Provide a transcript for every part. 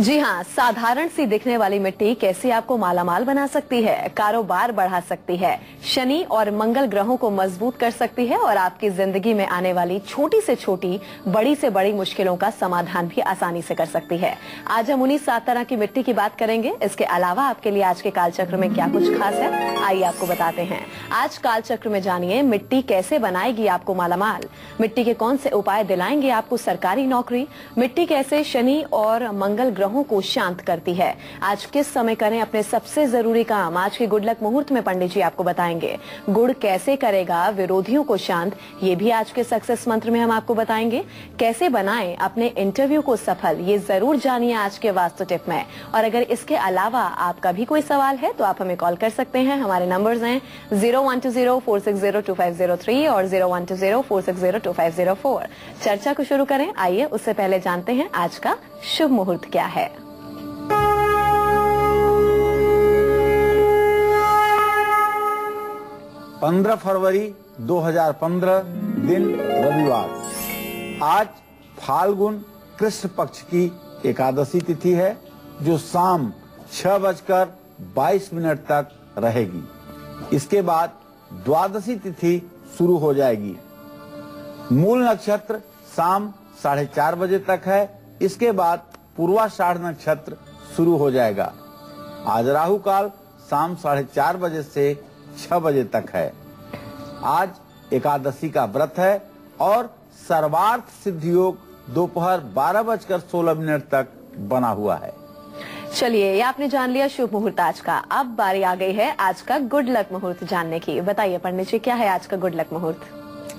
जी हाँ, साधारण सी दिखने वाली मिट्टी कैसे आपको मालामाल बना सकती है, कारोबार बढ़ा सकती है, शनि और मंगल ग्रहों को मजबूत कर सकती है और आपकी जिंदगी में आने वाली छोटी से छोटी, बड़ी से बड़ी मुश्किलों का समाधान भी आसानी से कर सकती है। आज हम उन्हीं 7 तरह की मिट्टी की बात करेंगे। इसके अलावा आपके लिए आज के कालचक्र में क्या कुछ खास है, आइए आपको बताते हैं। आज कालचक्र में जानिए मिट्टी कैसे बनाएगी आपको मालामाल, मिट्टी के कौन से उपाय दिलाएंगे आपको सरकारी नौकरी, मिट्टी कैसे शनि और मंगल ग्रहों को शांत करती है, आज किस समय करें अपने सबसे जरूरी काम, आज के गुड लक मुहूर्त में पंडित जी आपको बताएंगे। गुड़ कैसे करेगा विरोधियों को शांत, ये भी आज के सक्सेस मंत्र में हम आपको बताएंगे। कैसे बनाएं अपने इंटरव्यू को सफल, ये जरूर जानिए आज के वास्तु टिप में। और अगर इसके अलावा आपका भी कोई सवाल है तो आप हमें कॉल कर सकते हैं। हमारे नंबर्स हैं 0120-460-2503 और 0120-460-2504। चर्चा को शुरू करें, आइए उससे पहले जानते हैं आज का शुभ मुहूर्त क्या है। 15 फरवरी 2015 दिन रविवार। आज फाल्गुन कृष्ण पक्ष की एकादशी तिथि है जो शाम 6:22 तक रहेगी। इसके बाद द्वादशी तिथि शुरू हो जाएगी। मूल नक्षत्र शाम 4:30 बजे तक है। इसके बाद पूर्वाषाढ़ नक्षत्र शुरू हो जाएगा। आज राहु काल शाम 4:30 बजे से 6 बजे तक है। आज एकादशी का व्रत है और सर्वार्थ सिद्धि योग दोपहर 12:16 तक बना हुआ है। चलिए, ये आपने जान लिया शुभ मुहूर्त आज का। अब बारी आ गई है आज का गुड लक मुहूर्त जानने की। बताइए पंडित जी, क्या है आज का गुड लक मुहूर्त?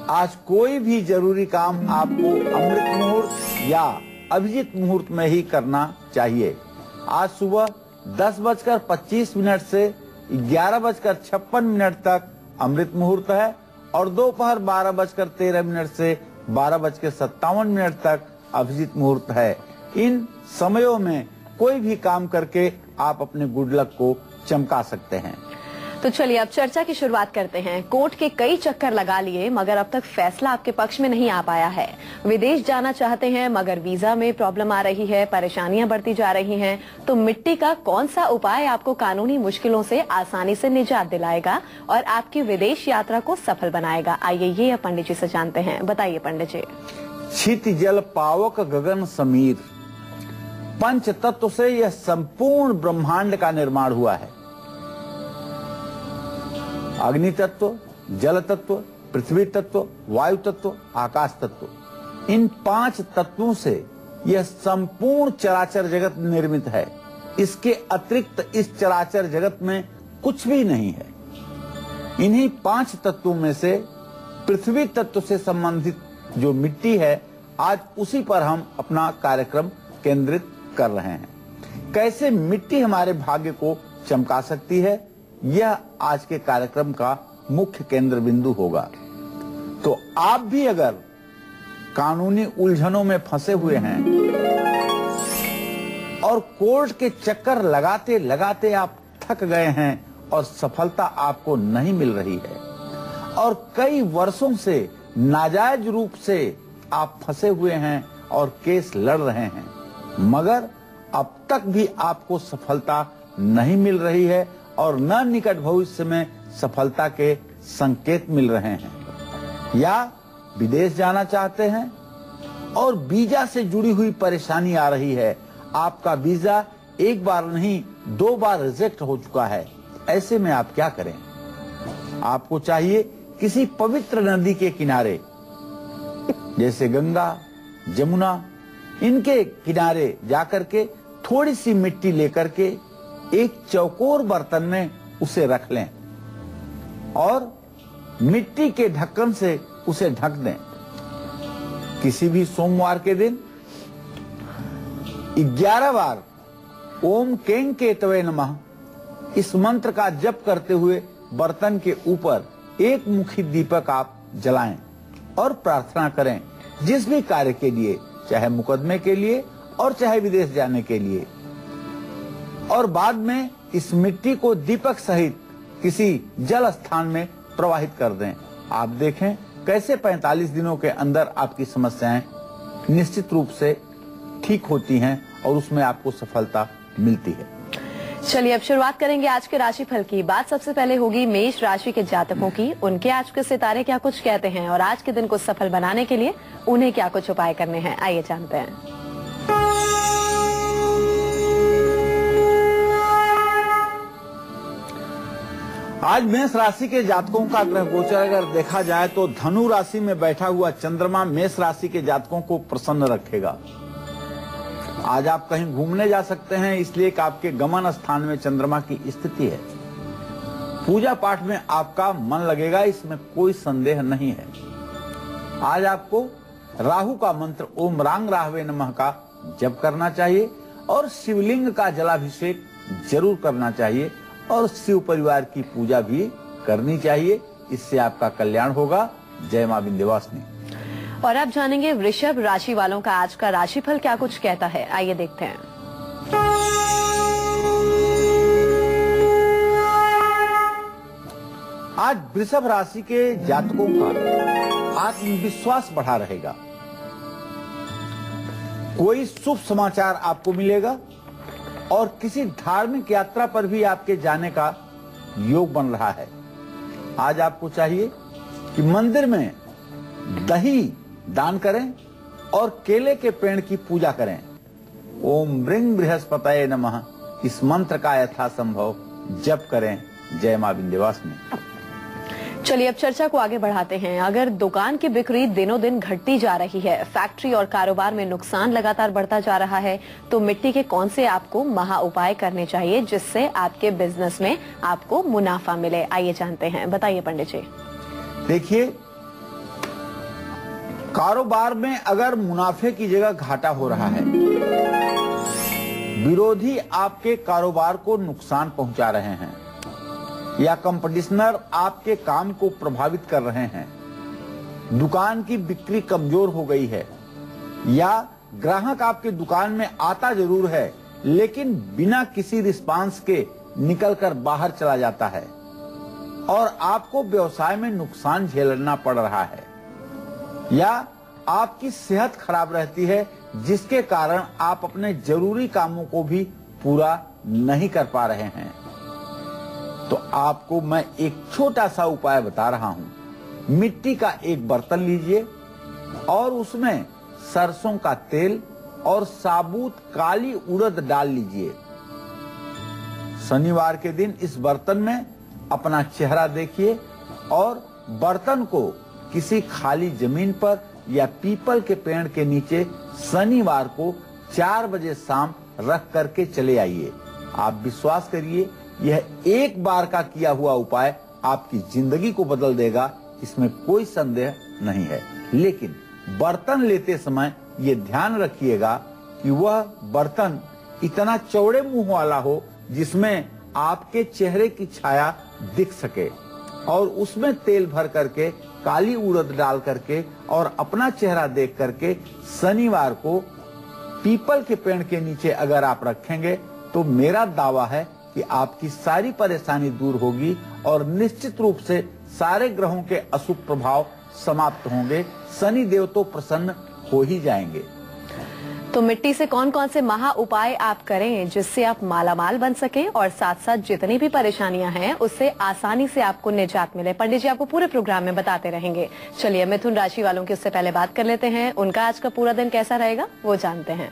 आज कोई भी जरूरी काम आपको अमृत मुहूर्त या अभिजीत मुहूर्त में ही करना चाहिए। आज सुबह 10:25 से 11:56 तक अमृत मुहूर्त है और दोपहर 12:13 से 12:57 तक अभिजीत मुहूर्त है। इन समयों में कोई भी काम करके आप अपने गुड लक को चमका सकते हैं। तो चलिए अब चर्चा की शुरुआत करते हैं। कोर्ट के कई चक्कर लगा लिए मगर अब तक फैसला आपके पक्ष में नहीं आ पाया है। विदेश जाना चाहते हैं मगर वीजा में प्रॉब्लम आ रही है, परेशानियां बढ़ती जा रही हैं। तो मिट्टी का कौन सा उपाय आपको कानूनी मुश्किलों से आसानी से निजात दिलाएगा और आपकी विदेश यात्रा को सफल बनाएगा, आइए ये पंडित जी से जानते हैं। बताइए पंडित जी। क्षिति जल पावक गगन समीर, पंच तत्व से यह संपूर्ण ब्रह्मांड का निर्माण हुआ है। अग्नि तत्व, जल तत्व, पृथ्वी तत्व, वायु तत्व, आकाश तत्व, इन 5 तत्वों से यह संपूर्ण चराचर जगत निर्मित है। इसके अतिरिक्त इस चराचर जगत में कुछ भी नहीं है। इन्हीं 5 तत्वों में से पृथ्वी तत्व से संबंधित जो मिट्टी है, आज उसी पर हम अपना कार्यक्रम केंद्रित कर रहे हैं। कैसे मिट्टी हमारे भाग्य को चमका सकती है, यह आज के कार्यक्रम का मुख्य केंद्र बिंदु होगा। तो आप भी अगर कानूनी उलझनों में फंसे हुए हैं और कोर्ट के चक्कर लगाते लगाते आप थक गए हैं और सफलता आपको नहीं मिल रही है और कई वर्षों से नाजायज रूप से आप फंसे हुए हैं और केस लड़ रहे हैं मगर अब तक भी आपको सफलता नहीं मिल रही है और न निकट भविष्य में सफलता के संकेत मिल रहे हैं, या विदेश जाना चाहते हैं और वीजा से जुड़ी हुई परेशानी आ रही है। आपका वीजा एक बार नहीं 2 बार रिजेक्ट हो चुका है। ऐसे में आप क्या करें? आपको चाहिए किसी पवित्र नदी के किनारे जैसे गंगा, जमुना, इनके किनारे जाकर के थोड़ी सी मिट्टी लेकर के एक चौकोर बर्तन में उसे रख लें और मिट्टी के ढक्कन से उसे ढक दें। किसी भी सोमवार के दिन 11 बार ओम कें केतवे नमः इस मंत्र का जप करते हुए बर्तन के ऊपर एक मुखी दीपक आप जलाएं और प्रार्थना करें जिस भी कार्य के लिए, चाहे मुकदमे के लिए और चाहे विदेश जाने के लिए। और बाद में इस मिट्टी को दीपक सहित किसी जल स्थान में प्रवाहित कर दें। आप देखें कैसे 45 दिनों के अंदर आपकी समस्याएं निश्चित रूप से ठीक होती हैं और उसमें आपको सफलता मिलती है। चलिए अब शुरुआत करेंगे आज के राशिफल की। बात सबसे पहले होगी मेष राशि के जातकों की। उनके आज के सितारे क्या कुछ कहते हैं और आज के दिन को सफल बनाने के लिए उन्हें क्या कुछ उपाय करने हैं, आइए जानते हैं। आज मेष राशि के जातकों का ग्रह गोचर अगर देखा जाए तो धनु राशि में बैठा हुआ चंद्रमा मेष राशि के जातकों को प्रसन्न रखेगा। आज आप कहीं घूमने जा सकते हैं, इसलिए कि आपके गमन स्थान में चंद्रमा की स्थिति है। पूजा पाठ में आपका मन लगेगा, इसमें कोई संदेह नहीं है। आज आपको राहु का मंत्र ओम रांग राहवे नमः का जप करना चाहिए और शिवलिंग का जलाभिषेक जरूर करना चाहिए और शिव परिवार की पूजा भी करनी चाहिए। इससे आपका कल्याण होगा। जय मां विंध्यवासिनी। और आप जानेंगे वृषभ राशि वालों का आज का राशिफल क्या कुछ कहता है, आइए देखते हैं। आज वृषभ राशि के जातकों का आत्मविश्वास बढ़ा रहेगा। कोई शुभ समाचार आपको मिलेगा और किसी धार्मिक यात्रा पर भी आपके जाने का योग बन रहा है। आज आपको चाहिए कि मंदिर में दही दान करें और केले के पेड़ की पूजा करें। ओम ब्रिंग बृहस्पतये नमः इस मंत्र का यथासंभव जप करें। जय मां विंध्यवासिनी। चलिए अब चर्चा को आगे बढ़ाते हैं। अगर दुकान की बिक्री दिनों दिन घटती जा रही है, फैक्ट्री और कारोबार में नुकसान लगातार बढ़ता जा रहा है, तो मिट्टी के कौन से आपको महा उपाय करने चाहिए जिससे आपके बिजनेस में आपको मुनाफा मिले, आइए जानते हैं। बताइए पंडित जी। देखिए, कारोबार में अगर मुनाफे की जगह घाटा हो रहा है, विरोधी आपके कारोबार को नुकसान पहुंचा रहे हैं या कंपटीशनर आपके काम को प्रभावित कर रहे हैं, दुकान की बिक्री कमजोर हो गई है या ग्राहक आपके दुकान में आता जरूर है लेकिन बिना किसी रिस्पांस के निकलकर बाहर चला जाता है और आपको व्यवसाय में नुकसान झेलना पड़ रहा है, या आपकी सेहत खराब रहती है जिसके कारण आप अपने जरूरी कामों को भी पूरा नहीं कर पा रहे हैं, तो आपको मैं एक छोटा सा उपाय बता रहा हूं। मिट्टी का एक बर्तन लीजिए और उसमें सरसों का तेल और साबुत काली उड़द डाल लीजिए। शनिवार के दिन इस बर्तन में अपना चेहरा देखिए और बर्तन को किसी खाली जमीन पर या पीपल के पेड़ के नीचे शनिवार को 4 बजे शाम रख करके चले आइए। आप विश्वास करिए, यह एक बार का किया हुआ उपाय आपकी जिंदगी को बदल देगा, इसमें कोई संदेह नहीं है। लेकिन बर्तन लेते समय ये ध्यान रखिएगा कि वह बर्तन इतना चौड़े मुंह वाला हो जिसमें आपके चेहरे की छाया दिख सके और उसमें तेल भर करके काली उड़द डाल करके और अपना चेहरा देख करके शनिवार को पीपल के पेड़ के नीचे अगर आप रखेंगे तो मेरा दावा है कि आपकी सारी परेशानी दूर होगी और निश्चित रूप से सारे ग्रहों के अशुभ प्रभाव समाप्त होंगे। शनि देव तो प्रसन्न हो ही जाएंगे। तो मिट्टी से कौन कौन से महा उपाय आप करें जिससे आप मालामाल बन सकें और साथ साथ जितनी भी परेशानियां हैं उससे आसानी से आपको निजात मिले, पंडित जी आपको पूरे प्रोग्राम में बताते रहेंगे। चलिए मिथुन राशि वालों की उससे पहले बात कर लेते हैं, उनका आज का पूरा दिन कैसा रहेगा वो जानते हैं।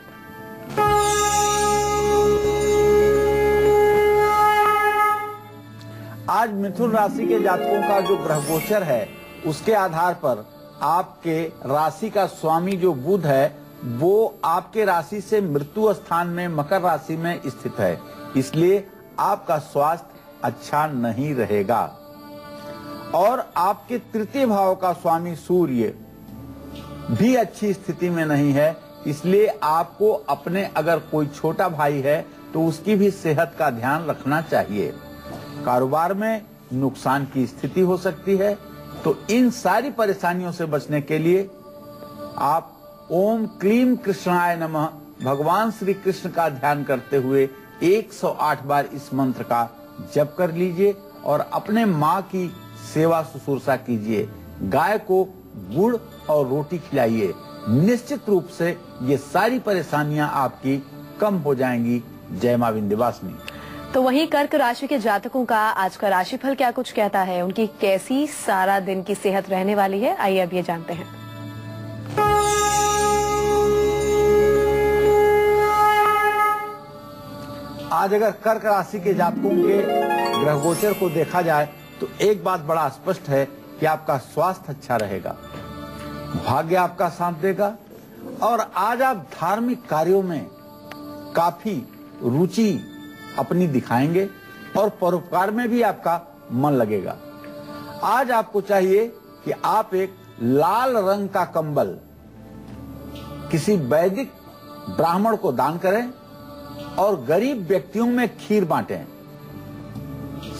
आज मिथुन राशि के जातकों का जो ग्रह गोचर है उसके आधार पर आपके राशि का स्वामी जो बुध है वो आपके राशि से मृत्यु स्थान में मकर राशि में स्थित है, इसलिए आपका स्वास्थ्य अच्छा नहीं रहेगा। और आपके तृतीय भाव का स्वामी सूर्य भी अच्छी स्थिति में नहीं है, इसलिए आपको अपने अगर कोई छोटा भाई है तो उसकी भी सेहत का ध्यान रखना चाहिए। कारोबार में नुकसान की स्थिति हो सकती है, तो इन सारी परेशानियों से बचने के लिए आप ओम क्लीम कृष्णाय नमः भगवान श्री कृष्ण का ध्यान करते हुए 108 बार इस मंत्र का जप कर लीजिए और अपने माँ की सेवा शुश्रूषा कीजिए। गाय को गुड़ और रोटी खिलाइए। निश्चित रूप से ये सारी परेशानियां आपकी कम हो जाएंगी। जय मां विंध्यवासिनी। तो वहीं कर्क राशि के जातकों का आज का राशिफल क्या कुछ कहता है, उनकी कैसी सारा दिन की सेहत रहने वाली है, आइए अब ये जानते हैं। आज अगर कर्क राशि के जातकों के ग्रह गोचर को देखा जाए तो एक बात बड़ा स्पष्ट है कि आपका स्वास्थ्य अच्छा रहेगा, भाग्य आपका साथ देगा और आज आप धार्मिक कार्यों में काफी रुचि अपनी दिखाएंगे और परोपकार में भी आपका मन लगेगा। आज आपको चाहिए कि आप एक लाल रंग का कंबल किसी वैदिक ब्राह्मण को दान करें और गरीब व्यक्तियों में खीर बांटें,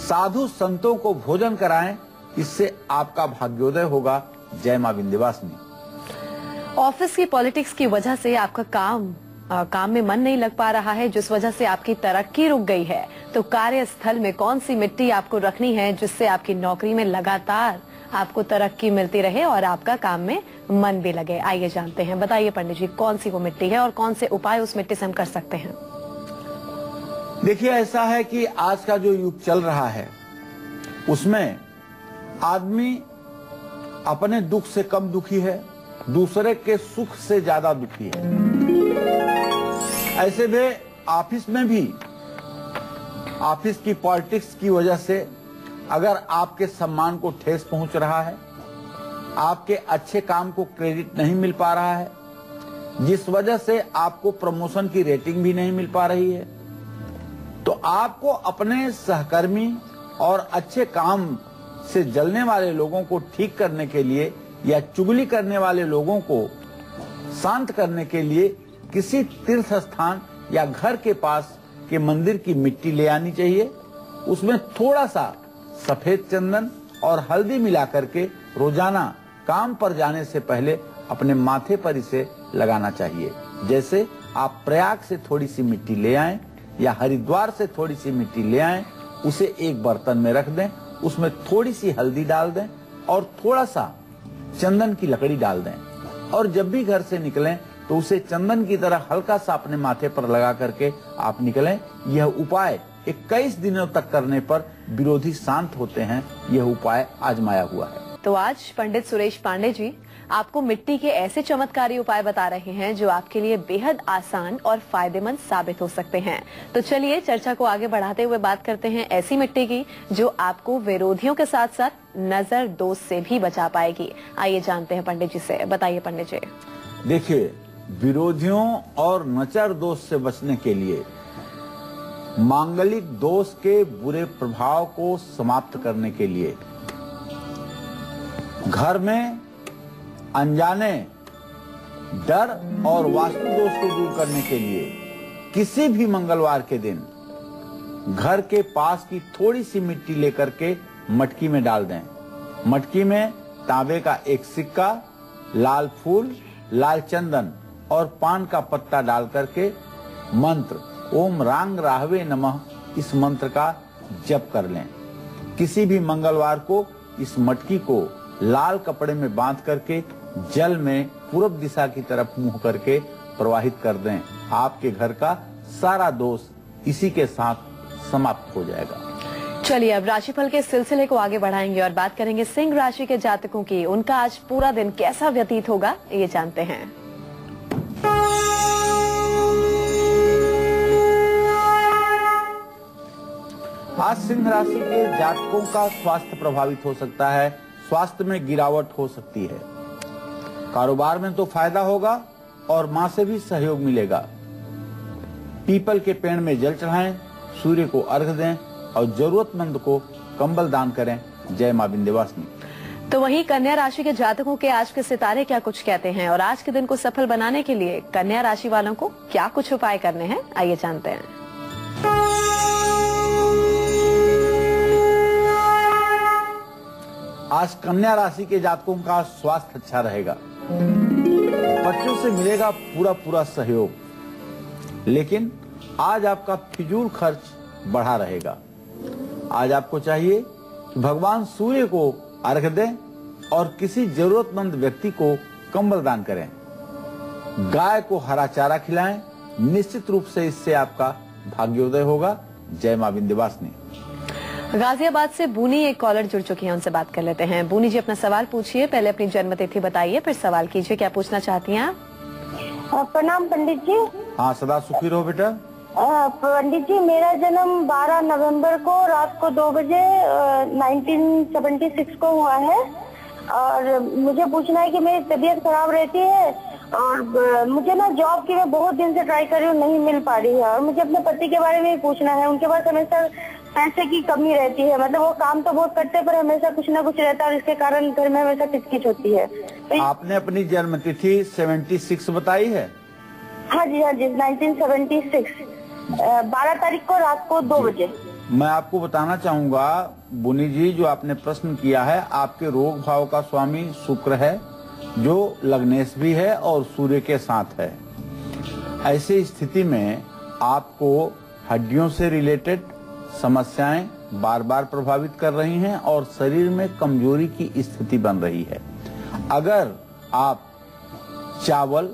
साधु संतों को भोजन कराएं, इससे आपका भाग्योदय होगा। जय मां विंध्यवासिनी। ऑफिस की पॉलिटिक्स की वजह से आपका काम में मन नहीं लग पा रहा है, जिस वजह से आपकी तरक्की रुक गई है, तो कार्यस्थल में कौन सी मिट्टी आपको रखनी है जिससे आपकी नौकरी में लगातार आपको तरक्की मिलती रहे और आपका काम में मन भी लगे, आइए जानते हैं। बताइए पंडित जी, कौन सी वो मिट्टी है और कौन से उपाय उस मिट्टी से हम कर सकते हैं। देखिए, ऐसा है कि आज का जो युग चल रहा है उसमें आदमी अपने दुख से कम दुखी है, दूसरे के सुख से ज्यादा दुखी है। ऐसे में ऑफिस में भी ऑफिस की पॉलिटिक्स की वजह से अगर आपके सम्मान को ठेस पहुंच रहा है, आपके अच्छे काम को क्रेडिट नहीं मिल पा रहा है, जिस वजह से आपको प्रमोशन की रेटिंग भी नहीं मिल पा रही है, तो आपको अपने सहकर्मी और अच्छे काम से जलने वाले लोगों को ठीक करने के लिए या चुगली करने वाले लोगों को शांत करने के लिए किसी तीर्थ स्थान या घर के पास के मंदिर की मिट्टी ले आनी चाहिए। उसमें थोड़ा सा सफेद चंदन और हल्दी मिला करके रोजाना काम पर जाने से पहले अपने माथे पर इसे लगाना चाहिए। जैसे आप प्रयाग से थोड़ी सी मिट्टी ले आएं या हरिद्वार से थोड़ी सी मिट्टी ले आएं, उसे एक बर्तन में रख दें, उसमें थोड़ी सी हल्दी डाल दें और थोड़ा सा चंदन की लकड़ी डाल दें और जब भी घर से निकलें तो उसे चंदन की तरह हल्का सा अपने माथे पर लगा करके आप निकलें। यह उपाय 21 दिनों तक करने पर विरोधी शांत होते हैं। यह उपाय आजमाया हुआ है। तो आज पंडित सुरेश पांडे जी आपको मिट्टी के ऐसे चमत्कारी उपाय बता रहे हैं जो आपके लिए बेहद आसान और फायदेमंद साबित हो सकते हैं। तो चलिए चर्चा को आगे बढ़ाते हुए बात करते हैं ऐसी मिट्टी की जो आपको विरोधियों के साथ साथ नजर दोष से भी बचा पाएगी। आइए जानते हैं पंडित जी से। बताइए पंडित जी। देखिए, विरोधियों और नजर दोष से बचने के लिए, मांगलिक दोष के बुरे प्रभाव को समाप्त करने के लिए, घर में अनजाने डर और वास्तु दोष को दूर करने के लिए किसी भी मंगलवार के दिन घर के पास की थोड़ी सी मिट्टी लेकर के मटकी में डाल दें। मटकी में तांबे का एक सिक्का, लाल फूल, लाल चंदन और पान का पत्ता डाल करके मंत्र ओम रांग राहवे नमः, इस मंत्र का जप कर लें। किसी भी मंगलवार को इस मटकी को लाल कपड़े में बांध करके जल में पूर्व दिशा की तरफ मुंह करके प्रवाहित कर दें। आपके घर का सारा दोष इसी के साथ समाप्त हो जाएगा। चलिए अब राशिफल के सिलसिले को आगे बढ़ाएंगे और बात करेंगे सिंह राशि के जातकों की। उनका आज पूरा दिन कैसा व्यतीत होगा, ये जानते हैं। आज सिंह राशि के जातकों का स्वास्थ्य प्रभावित हो सकता है, स्वास्थ्य में गिरावट हो सकती है। कारोबार में तो फायदा होगा और मां से भी सहयोग मिलेगा। पीपल के पेड़ में जल चढ़ाएं, सूर्य को अर्घ्य दें और जरूरतमंद को कंबल दान करें। जय मां विंध्यवासिनी। तो वहीं कन्या राशि के जातकों के आज के सितारे क्या कुछ कहते हैं और आज के दिन को सफल बनाने के लिए कन्या राशि वालों को क्या कुछ उपाय करने हैं, आइए जानते हैं। आज कन्या राशि के जातकों का स्वास्थ्य अच्छा रहेगा, बच्चों से मिलेगा पूरा सहयोग, लेकिन आज आपका फिजूल खर्च बढ़ा रहेगा। आज आपको चाहिए कि भगवान सूर्य को अर्घ्य दें और किसी जरूरतमंद व्यक्ति को कंबल दान करें। गाय को हरा चारा खिलाएं, निश्चित रूप से इससे आपका भाग्योदय होगा। जय मां विंध्यवासिनी। गाजियाबाद से बूनी एक कॉलर जुड़ चुकी हैं, उनसे बात कर लेते हैं। बूनी जी, अपना सवाल पूछिए। पहले अपनी जन्म तिथि बताइए, फिर सवाल कीजिए। क्या पूछना चाहती हैं आप? प्रणाम पंडित जी। हाँ, सदा सुखी रहो बेटा। पंडित जी, मेरा जन्म 12 नवंबर को रात को 2 बजे 1976 को हुआ है और मुझे पूछना है कि मेरी तबीयत खराब रहती है और मुझे ना जॉब की मैं बहुत दिन से ट्राई कर रही हूँ, नहीं मिल पा रही है और मुझे अपने पति के बारे में ही पूछना है। उनके पास हमेशा पैसे की कमी रहती है, मतलब वो काम तो बहुत करते हैं पर हमेशा कुछ ना कुछ रहता है और इसके कारण घर में हमेशा किचकिच होती है। तो आपने अपनी जन्म तिथि 76 बताई है? हाँ जी 1976 12 तारीख को रात को 2 बजे। मैं आपको बताना चाहूंगा बुनी जी, जो आपने प्रश्न किया है, आपके रोग भाव का स्वामी शुक्र है, जो लग्नेश भी है और सूर्य के साथ है। ऐसी स्थिति में आपको हड्डियों से रिलेटेड समस्याएं बार बार प्रभावित कर रही हैं और शरीर में कमजोरी की स्थिति बन रही है। अगर आप चावल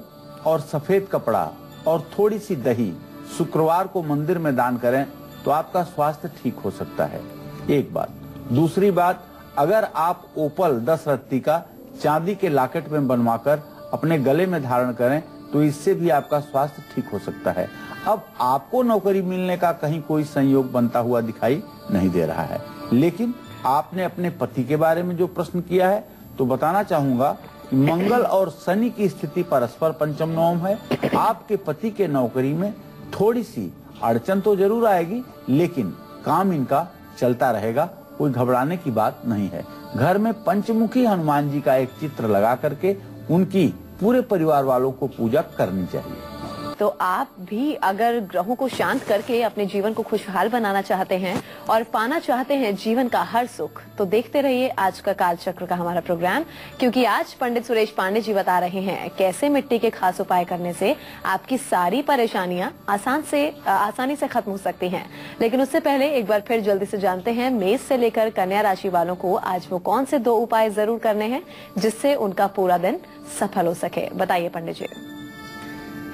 और सफेद कपड़ा और थोड़ी सी दही शुक्रवार को मंदिर में दान करें तो आपका स्वास्थ्य ठीक हो सकता है। एक बात। दूसरी बात, अगर आप ओपल 10 रत्ती का चांदी के लॉकेट में बनवाकर अपने गले में धारण करें तो इससे भी आपका स्वास्थ्य ठीक हो सकता है। अब आपको नौकरी मिलने का कहीं कोई संयोग बनता हुआ दिखाई नहीं दे रहा है, लेकिन आपने अपने पति के बारे में जो प्रश्न किया है तो बताना चाहूंगा कि मंगल और शनि की स्थिति परस्पर पंचम नवम है। आपके पति के नौकरी में थोड़ी सी अड़चन तो जरूर आएगी, लेकिन काम इनका चलता रहेगा, कोई घबराने की बात नहीं है। घर में पंचमुखी हनुमान जी का एक चित्र लगा करके उनकी पूरे परिवार वालों को पूजा करनी चाहिए। तो आप भी अगर ग्रहों को शांत करके अपने जीवन को खुशहाल बनाना चाहते हैं और पाना चाहते हैं जीवन का हर सुख, तो देखते रहिए आज का कालचक्र का हमारा प्रोग्राम, क्योंकि आज पंडित सुरेश पांडे जी बता रहे हैं कैसे मिट्टी के खास उपाय करने से आपकी सारी परेशानियां आसानी से खत्म हो सकती हैं। लेकिन उससे पहले एक बार फिर जल्दी से जानते हैं मेष से लेकर कन्या राशि वालों को आज वो कौन से 2 उपाय जरूर करने हैं जिससे उनका पूरा दिन सफल हो सके। बताइए पंडित जी।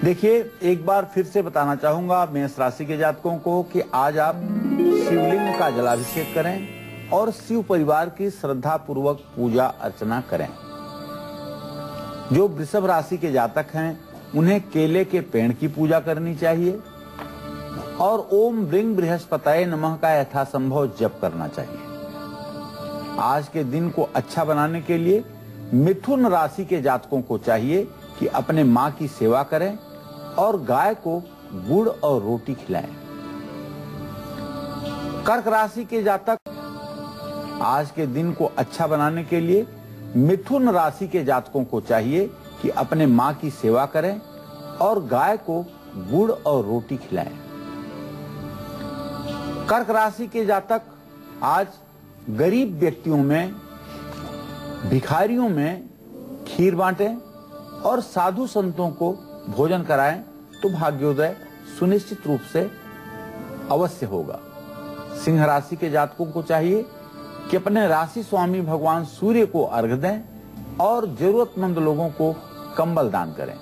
देखिए, एक बार फिर से बताना चाहूंगा मेष राशि के जातकों को कि आज आप शिवलिंग का जलाभिषेक करें और शिव परिवार की श्रद्धा पूर्वक पूजा अर्चना करें। जो वृषभ राशि के जातक हैं उन्हें केले के पेड़ की पूजा करनी चाहिए और ओम ब्रिंग बृहस्पतये नमः का यथासंभव जप करना चाहिए। आज के दिन को अच्छा बनाने के लिए मिथुन राशि के जातकों को चाहिए कि अपने मां की सेवा करें और गाय को गुड़ और रोटी खिलाएं। कर्क राशि के जातक आज के दिन को अच्छा बनाने के लिए मिथुन राशि के जातकों को चाहिए कि अपने मां की सेवा करें और गाय को गुड़ और रोटी खिलाएं। कर्क राशि के जातक आज गरीब व्यक्तियों में, भिखारियों में खीर बांटें और साधु संतों को भोजन कराएं तो भाग्योदय सुनिश्चित रूप से अवश्य होगा। सिंह राशि के जातकों को चाहिए कि अपने राशि स्वामी भगवान सूर्य को अर्घ्य दें और जरूरतमंद लोगों को कंबल दान करें।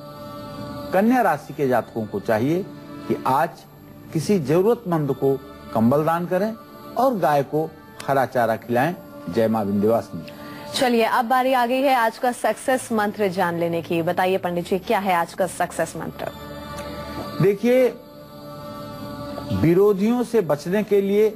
कन्या राशि के जातकों को चाहिए कि आज किसी जरूरतमंद को कंबल दान करें और गाय को हरा चारा खिलाएं। जय मां विंध्यवासिनी। चलिए, अब बारी आ गई है आज का सक्सेस मंत्र जान लेने की। बताइए पंडित जी, क्या है आज का सक्सेस मंत्र? देखिए, विरोधियों से बचने के लिए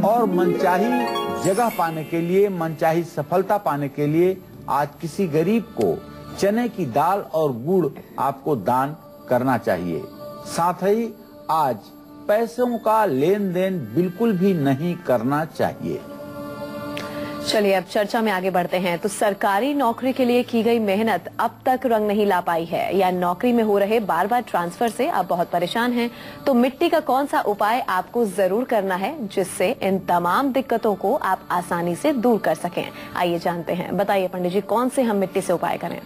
और मनचाही जगह पाने के लिए, मनचाही सफलता पाने के लिए आज किसी गरीब को चने की दाल और गुड़ आपको दान करना चाहिए। साथ ही आज पैसों का लेन देन बिल्कुल भी नहीं करना चाहिए। चलिए, अब चर्चा में आगे बढ़ते हैं। तो सरकारी नौकरी के लिए की गई मेहनत अब तक रंग नहीं ला पाई है या नौकरी में हो रहे बार बार ट्रांसफर से आप बहुत परेशान हैं, तो मिट्टी का कौन सा उपाय आपको जरूर करना है जिससे इन तमाम दिक्कतों को आप आसानी से दूर कर सकें? आइए जानते हैं। बताइए पंडित जी, कौन से हम मिट्टी से उपाय करें?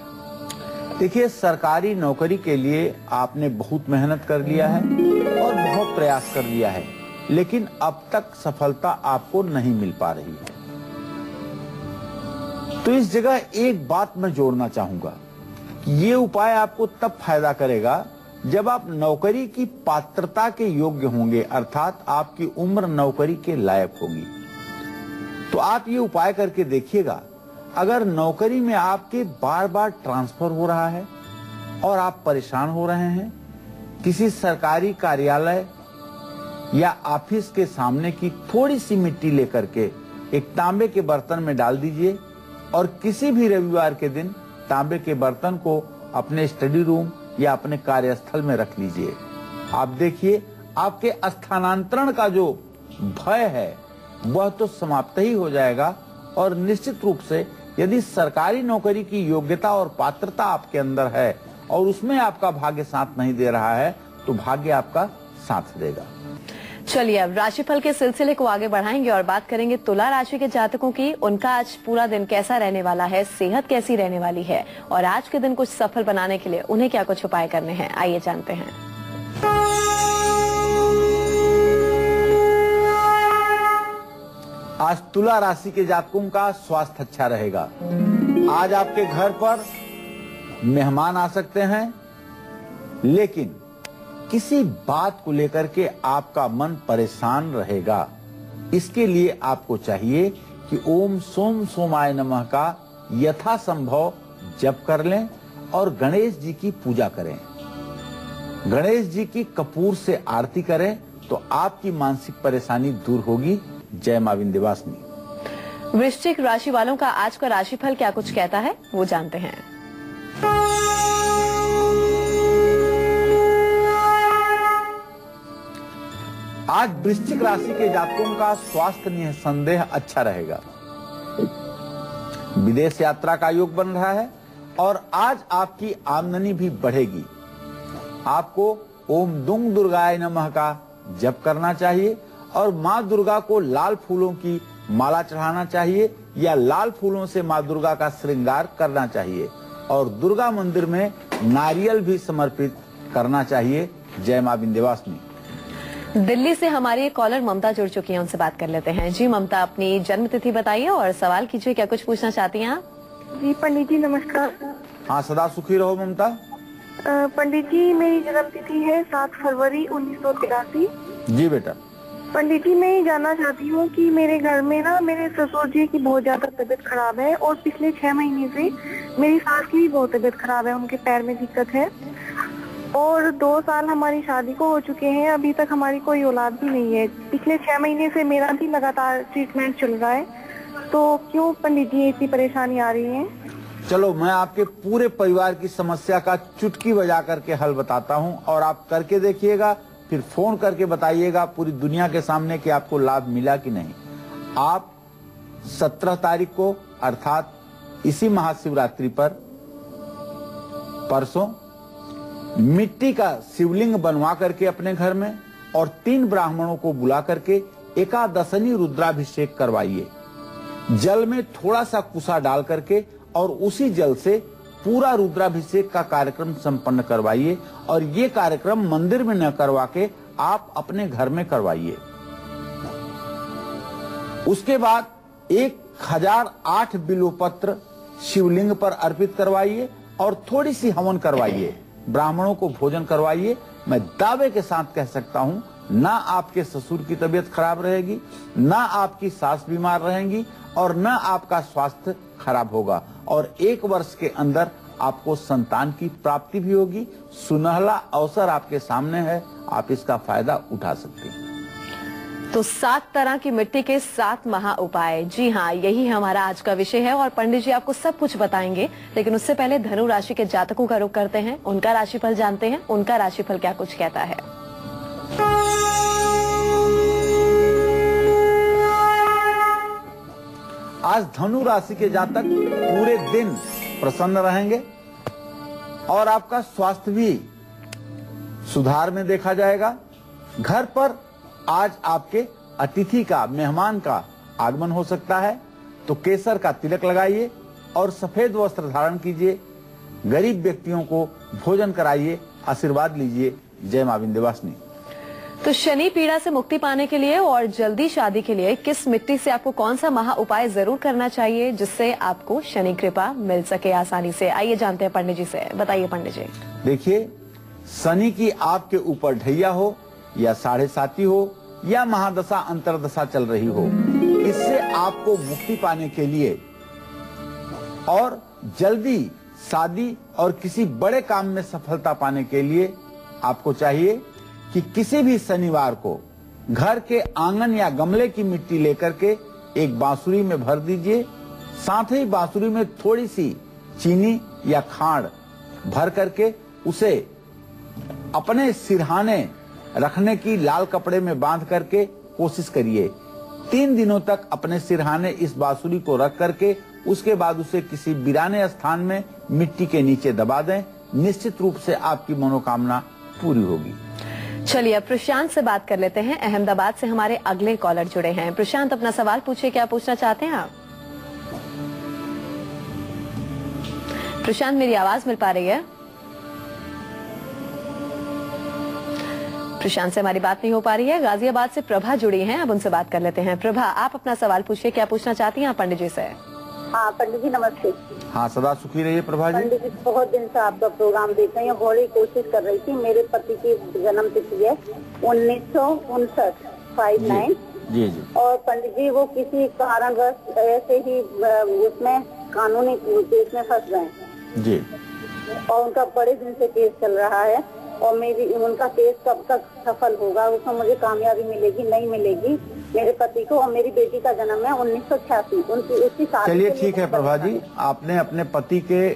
देखिए, सरकारी नौकरी के लिए आपने बहुत मेहनत कर लिया है और बहुत प्रयास कर लिया है, लेकिन अब तक सफलता आपको नहीं मिल पा रही है। तो इस जगह एक बात मैं जोड़ना चाहूंगा कि ये उपाय आपको तब फायदा करेगा जब आप नौकरी की पात्रता के योग्य होंगे, अर्थात आपकी उम्र नौकरी के लायक होगी, तो आप ये उपाय करके देखिएगा। अगर नौकरी में आपके बार बार ट्रांसफर हो रहा है और आप परेशान हो रहे हैं, किसी सरकारी कार्यालय या ऑफिस के सामने की थोड़ी सी मिट्टी लेकर के एक तांबे के बर्तन में डाल दीजिए और किसी भी रविवार के दिन तांबे के बर्तन को अपने स्टडी रूम या अपने कार्यस्थल में रख लीजिए। आप देखिए आपके स्थानांतरण का जो भय है वह तो समाप्त ही हो जाएगा और निश्चित रूप से यदि सरकारी नौकरी की योग्यता और पात्रता आपके अंदर है और उसमें आपका भाग्य साथ नहीं दे रहा है तो भाग्य आपका साथ देगा। चलिए अब राशिफल के सिलसिले को आगे बढ़ाएंगे और बात करेंगे तुला राशि के जातकों की। उनका आज पूरा दिन कैसा रहने वाला है, सेहत कैसी रहने वाली है और आज के दिन कुछ सफल बनाने के लिए उन्हें क्या कुछ उपाय करने हैं, आइए जानते हैं। आज तुला राशि के जातकों का स्वास्थ्य अच्छा रहेगा। आज आपके घर पर मेहमान आ सकते हैं, लेकिन किसी बात को लेकर के आपका मन परेशान रहेगा। इसके लिए आपको चाहिए कि ओम सोम सोमाय नमः का यथासंभव जप कर लें और गणेश जी की पूजा करें। गणेश जी की कपूर से आरती करें तो आपकी मानसिक परेशानी दूर होगी। जय मां विंध्यवासिनी। वृश्चिक राशि वालों का आज का राशिफल क्या कुछ कहता है वो जानते हैं। आज वृश्चिक राशि के जातकों का स्वास्थ्य निसंदेह अच्छा रहेगा। विदेश यात्रा का योग बन रहा है और आज आपकी आमदनी भी बढ़ेगी। आपको ओम दुंग दुर्गाय नमः का जप करना चाहिए और माँ दुर्गा को लाल फूलों की माला चढ़ाना चाहिए या लाल फूलों से माँ दुर्गा का श्रृंगार करना चाहिए और दुर्गा मंदिर में नारियल भी समर्पित करना चाहिए। जय मां विंध्यवासिनी। दिल्ली से हमारी एक कॉलर ममता जुड़ चुकी हैं, उनसे बात कर लेते हैं। जी ममता, अपनी जन्म तिथि बताइए और सवाल कीजिए, क्या कुछ पूछना चाहती हैं आप? जी पंडित जी नमस्कार। हाँ, सदा सुखी रहो ममता। पंडित जी मेरी जन्म तिथि है 7 फरवरी 1983। जी बेटा। पंडित जी मैं ये जानना चाहती हूँ कि मेरे घर में ना मेरे ससुर जी की बहुत ज्यादा तबीयत खराब है और पिछले 6 महीने से मेरी सास की भी बहुत तबीयत खराब है, उनके पैर में दिक्कत है और 2 साल हमारी शादी को हो चुके हैं, अभी तक हमारी कोई औलाद भी नहीं है। पिछले 6 महीने से मेरा भी लगातार ट्रीटमेंट चल रहा है, तो क्यों पंडित जी इतनी परेशानी आ रही है? चलो मैं आपके पूरे परिवार की समस्या का चुटकी बजा करके हल बताता हूँ और आप करके देखिएगा, फिर फोन करके बताइएगा पूरी दुनिया के सामने कि आपको लाभ मिला कि नहीं। आप 17 तारीख को अर्थात इसी महाशिवरात्रि पर परसों मिट्टी का शिवलिंग बनवा करके अपने घर में और 3 ब्राह्मणों को बुला करके एकादशनी रुद्राभिषेक करवाइए। जल में थोड़ा सा कुसा डाल करके और उसी जल से पूरा रुद्राभिषेक का कार्यक्रम संपन्न करवाइए और ये कार्यक्रम मंदिर में न करवा के आप अपने घर में करवाइए। उसके बाद 1008 बिल्वपत्र शिवलिंग पर अर्पित करवाइए और थोड़ी सी हवन करवाइए, ब्राह्मणों को भोजन करवाइए। मैं दावे के साथ कह सकता हूँ ना आपके ससुर की तबीयत खराब रहेगी, ना आपकी सास बीमार रहेंगी और ना आपका स्वास्थ्य खराब होगा और 1 वर्ष के अंदर आपको संतान की प्राप्ति भी होगी। सुनहला अवसर आपके सामने है, आप इसका फायदा उठा सकते हैं। तो 7 तरह की मिट्टी के 7 महा उपाय, जी हाँ, यही हमारा आज का विषय है और पंडित जी आपको सब कुछ बताएंगे। लेकिन उससे पहले धनु राशि के जातकों का रुख करते हैं, उनका राशिफल जानते हैं, उनका राशिफल क्या कुछ कहता है। आज धनु राशि के जातक पूरे दिन प्रसन्न रहेंगे और आपका स्वास्थ्य भी सुधार में देखा जाएगा। घर पर आज आपके अतिथि का, मेहमान का आगमन हो सकता है, तो केसर का तिलक लगाइए और सफेद वस्त्र धारण कीजिए। गरीब व्यक्तियों को भोजन कराइए, आशीर्वाद लीजिए। जय मां विंध्यवासिनी। तो शनि पीड़ा से मुक्ति पाने के लिए और जल्दी शादी के लिए किस मिट्टी से आपको कौन सा महा उपाय जरूर करना चाहिए जिससे आपको शनि कृपा मिल सके आसानी से, आइए जानते हैं पंडित जी से। बताइए पंडित जी। देखिए, शनि की आपके ऊपर ढैया हो या 7.5 हो या महादशा अंतरदशा चल रही हो, इससे आपको मुक्ति पाने के लिए और जल्दी शादी और किसी बड़े काम में सफलता पाने के लिए आपको चाहिए कि किसी भी शनिवार को घर के आंगन या गमले की मिट्टी लेकर के एक बांसुरी में भर दीजिए। साथ ही बांसुरी में थोड़ी सी चीनी या खांड भर करके उसे अपने सिरहाने रखने की लाल कपड़े में बांध करके कोशिश करिए। 3 दिनों तक अपने सिरहाने इस बांसुरी को रख करके उसके बाद उसे किसी वीराने स्थान में मिट्टी के नीचे दबा दें। निश्चित रूप से आपकी मनोकामना पूरी होगी। चलिए अब प्रशांत से बात कर लेते हैं। अहमदाबाद से हमारे अगले कॉलर जुड़े हैं। प्रशांत, अपना सवाल पूछिए, क्या पूछना चाहते हैं आप? प्रशांत, मेरी आवाज मिल पा रही है? प्रशांत से हमारी बात नहीं हो पा रही है। गाजियाबाद से प्रभा जुड़ी हैं, अब उनसे बात कर लेते हैं। प्रभा, आप अपना सवाल पूछिए, क्या पूछना चाहती हैं आप पंडित जी से? हाँ पंडित जी नमस्ते। हाँ, सदा सुखी रहिए प्रभा जी। पंडित जी बहुत दिन से आपका प्रोग्राम देख रही हूँ, बड़ी कोशिश कर रही थी। मेरे पति की जन्म तिथि है 1959 59। जी जी। और पंडित जी वो किसी कारणवश ऐसे ही उसमें कानूनी केस में फंस गए जी, और उनका बड़े दिन से केस चल रहा है और उनका केस कब तक सफल होगा, उसमें मुझे कामयाबी मिलेगी नहीं मिलेगी मेरे पति को। और मेरी बेटी का जन्म है 1986, उसी साल। चलिए ठीक है प्रभा जी, आपने अपने पति के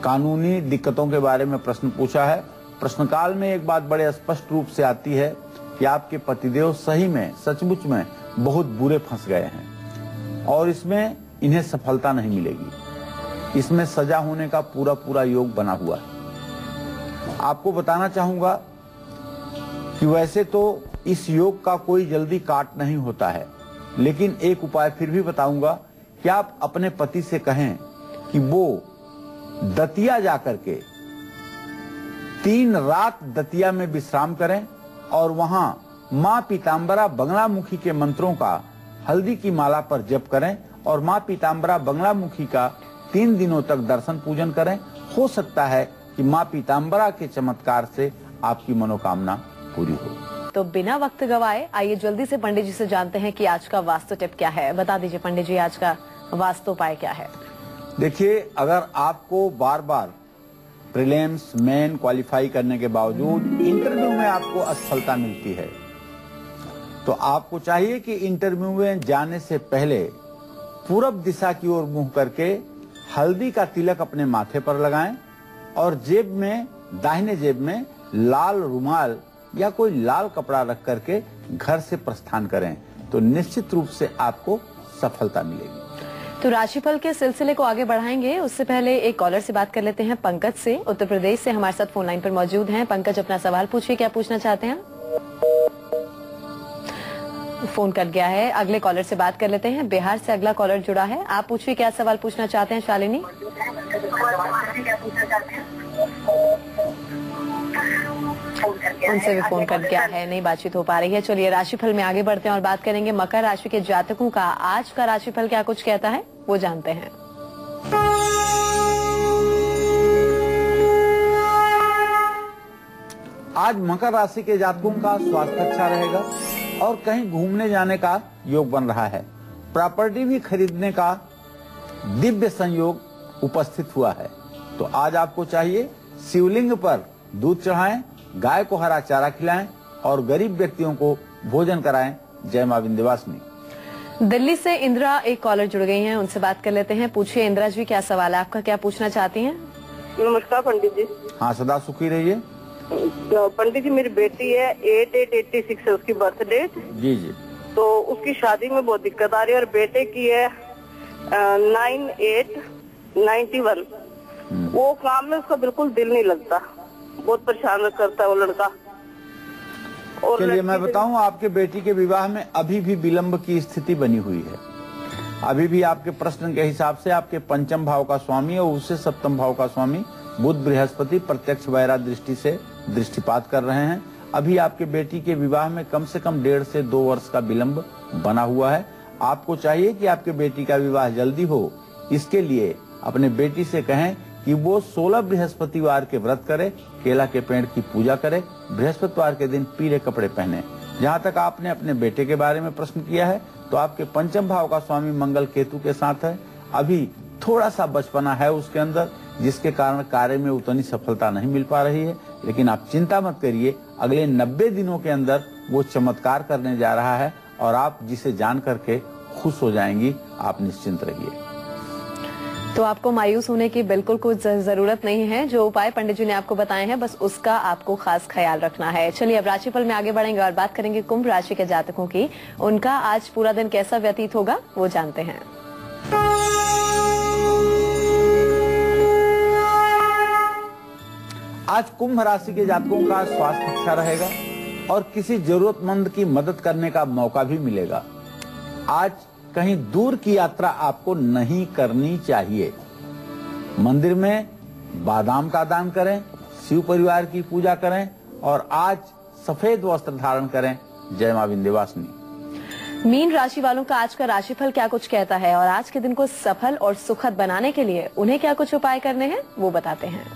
कानूनी दिक्कतों के बारे में प्रश्न पूछा है। प्रश्नकाल में एक बात बड़े स्पष्ट रूप से आती है कि आपके पतिदेव सही में सचमुच में बहुत बुरे फंस गए हैं और इसमें इन्हें सफलता नहीं मिलेगी। इसमें सजा होने का पूरा योग बना हुआ है। आपको बताना चाहूंगा कि वैसे तो इस योग का कोई जल्दी काट नहीं होता है, लेकिन एक उपाय फिर भी बताऊंगा कि आप अपने पति से कहें कि वो दतिया जाकर के 3 रात दतिया में विश्राम करें और वहां मां पीताम्बरा बंगलामुखी के मंत्रों का हल्दी की माला पर जप करें और मां पीताम्बरा बंगलामुखी का 3 दिनों तक दर्शन पूजन करें। हो सकता है कि मां पीताम्बरा के चमत्कार से आपकी मनोकामना पूरी हो। तो बिना वक्त गवाए आइए जल्दी से पंडित जी से जानते हैं कि आज का वास्तु टिप क्या है। बता दीजिए पंडित जी, आज का वास्तु उपाय क्या है? देखिए, अगर आपको बार बार प्रीलिम्स मेन क्वालिफाई करने के बावजूद इंटरव्यू में आपको असफलता मिलती है, तो आपको चाहिए कि इंटरव्यू में जाने से पहले पूरब दिशा की ओर मुंह करके हल्दी का तिलक अपने माथे पर लगाएं और जेब में, दाहिने जेब में लाल रुमाल या कोई लाल कपड़ा रख करके घर से प्रस्थान करें, तो निश्चित रूप से आपको सफलता मिलेगी। तो राशिफल के सिलसिले को आगे बढ़ाएंगे, उससे पहले एक कॉलर से बात कर लेते हैं। पंकज से, उत्तर प्रदेश से हमारे साथ फोन लाइन पर मौजूद हैं। पंकज, अपना सवाल पूछिए, क्या पूछना चाहते हैं? फोन कट गया है। अगले कॉलर से बात कर लेते हैं। बिहार से अगला कॉलर जुड़ा है, आप पूछिए क्या सवाल पूछना चाहते हैं। शालिनी, उनसे भी फोन कट गया है, नहीं बातचीत हो पा रही है। चलिए राशिफल में आगे बढ़ते हैं और बात करेंगे मकर राशि के जातकों का आज का राशिफल क्या कुछ कहता है, वो जानते हैं। आज मकर राशि के जातकों का स्वास्थ्य अच्छा रहेगा और कहीं घूमने जाने का योग बन रहा है। प्रॉपर्टी भी खरीदने का दिव्य संयोग उपस्थित हुआ है। तो आज आपको चाहिए शिवलिंग पर दूध चढ़ाएं, गाय को हरा चारा खिलाएं और गरीब व्यक्तियों को भोजन कराएं। जय मां विंध्यवासिनी। दिल्ली से इंदिरा एक कॉलर जुड़ गई हैं, उनसे बात कर लेते हैं। पूछिए इंदिरा जी, क्या सवाल है आपका, क्या पूछना चाहती हैं? नमस्कार पंडित जी। हाँ, सदा सुखी रहिए। पंडित जी, मेरी बेटी है 8886 है उसकी बर्थ डेट। जी जी। तो उसकी शादी में बहुत दिक्कत आ रही है और बेटे की है 9891। वो काम में उसका बिल्कुल दिल नहीं लगता, बहुत परेशान करता है वो लड़का। और चलिए मैं बताऊं, आपके बेटी के विवाह में अभी भी विलंब की स्थिति बनी हुई है। अभी भी आपके प्रश्न के हिसाब से आपके पंचम भाव का स्वामी और उससे सप्तम भाव का स्वामी बुध बृहस्पति प्रत्यक्ष वैरा दृष्टि से दृष्टिपात कर रहे हैं। अभी आपके बेटी के विवाह में कम से कम 1.5 से 2 वर्ष का विलंब बना हुआ है। आपको चाहिए कि आपके बेटी का विवाह जल्दी हो। इसके लिए अपने बेटी से कहें कि वो 16 बृहस्पतिवार के व्रत करे, केला के पेड़ की पूजा करे, बृहस्पतिवार के दिन पीले कपड़े पहने। जहाँ तक आपने अपने बेटे के बारे में प्रश्न किया है, तो आपके पंचम भाव का स्वामी मंगल केतु के साथ है। अभी थोड़ा सा बचपना है उसके अंदर, जिसके कारण कार्य में उतनी सफलता नहीं मिल पा रही है, लेकिन आप चिंता मत करिए, अगले 90 दिनों के अंदर वो चमत्कार करने जा रहा है और आप जिसे जान करके खुश हो जाएंगी। आप निश्चिंत रहिए। तो आपको मायूस होने की बिल्कुल कुछ जरूरत नहीं है। जो उपाय पंडित जी ने आपको बताए हैं, बस उसका आपको खास ख्याल रखना है। चलिए अब राशिफल में आगे बढ़ेंगे और बात करेंगे कुंभ राशि के जातकों की। उनका आज पूरा दिन कैसा व्यतीत होगा वो जानते हैं। आज कुंभ राशि के जातकों का स्वास्थ्य अच्छा रहेगा और किसी जरूरतमंद की मदद करने का मौका भी मिलेगा। आज कहीं दूर की यात्रा आपको नहीं करनी चाहिए। मंदिर में बादाम का दान करें, शिव परिवार की पूजा करें और आज सफेद वस्त्र धारण करें। जय मां विंध्यवासिनी। मीन राशि वालों का आज का राशिफल क्या कुछ कहता है और आज के दिन को सफल और सुखद बनाने के लिए उन्हें क्या कुछ उपाय करने हैं वो बताते हैं।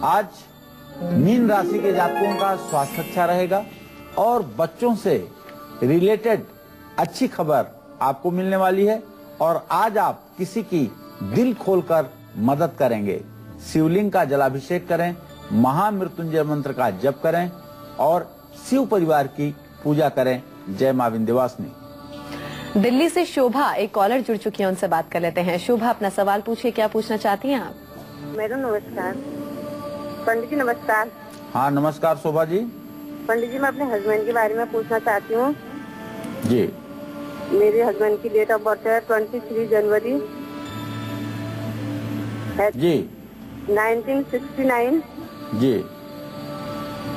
आज मीन राशि के जातकों का स्वास्थ्य अच्छा रहेगा और बच्चों से रिलेटेड अच्छी खबर आपको मिलने वाली है और आज आप किसी की दिल खोलकर मदद करेंगे। शिवलिंग का जलाभिषेक करें, महामृत्युंजय मंत्र का जप करें और शिव परिवार की पूजा करें। जय मां विंध्यवासिनी। दिल्ली से शोभा एक कॉलर जुड़ चुकी है, उनसे बात कर लेते हैं। शोभा, अपना सवाल पूछिए, क्या पूछना चाहती हैं आप? मैडम नमस्कार। पंडित जी नमस्कार। हाँ नमस्कार शोभा जी। पंडित जी, मैं अपने हस्बैंड के बारे में पूछना चाहती हूँ। जी। मेरे हस्बैंड की डेट ऑफ बर्थ है 23 जनवरी जी 1969। जी।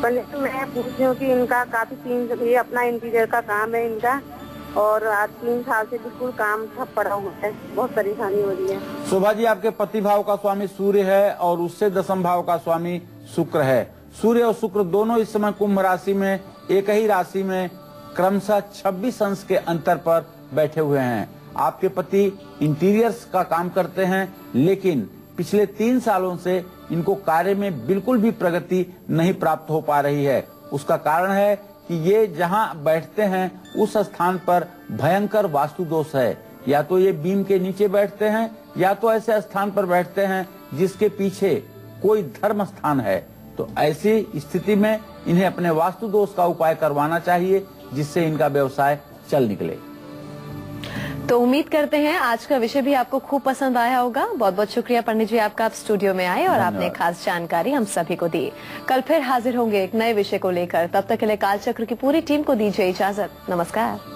पंडित जी, मैं पूछ रही हूँ कि इनका काफी ये अपना इंटीरियर का काम है इनका, और आज 3 साल से बिल्कुल काम ठप पड़ा हुआ है, बहुत परेशानी हो रही है। शोभा जी, आपके पति भाव का स्वामी सूर्य है और उससे दशम भाव का स्वामी शुक्र है। सूर्य और शुक्र दोनों इस समय कुंभ राशि में एक ही राशि में क्रमशः 26 अंश के अंतर पर बैठे हुए हैं। आपके पति इंटीरियर्स का काम करते हैं, लेकिन पिछले 3 सालों से इनको कार्य में बिल्कुल भी प्रगति नहीं प्राप्त हो पा रही है। उसका कारण है कि ये जहां बैठते हैं उस स्थान पर भयंकर वास्तु दोष है। या तो ये बीम के नीचे बैठते हैं या तो ऐसे स्थान पर बैठते हैं जिसके पीछे कोई धर्म स्थान है। तो ऐसी स्थिति में इन्हें अपने वास्तु दोष का उपाय करवाना चाहिए, जिससे इनका व्यवसाय चल निकले। तो उम्मीद करते हैं आज का विषय भी आपको खूब पसंद आया होगा। बहुत बहुत शुक्रिया पंडित जी आपका, आप स्टूडियो में आए और आपने खास जानकारी हम सभी को दी। कल फिर हाजिर होंगे एक नए विषय को लेकर। तब तक के लिए कालचक्र की पूरी टीम को दीजिए इजाजत। नमस्कार।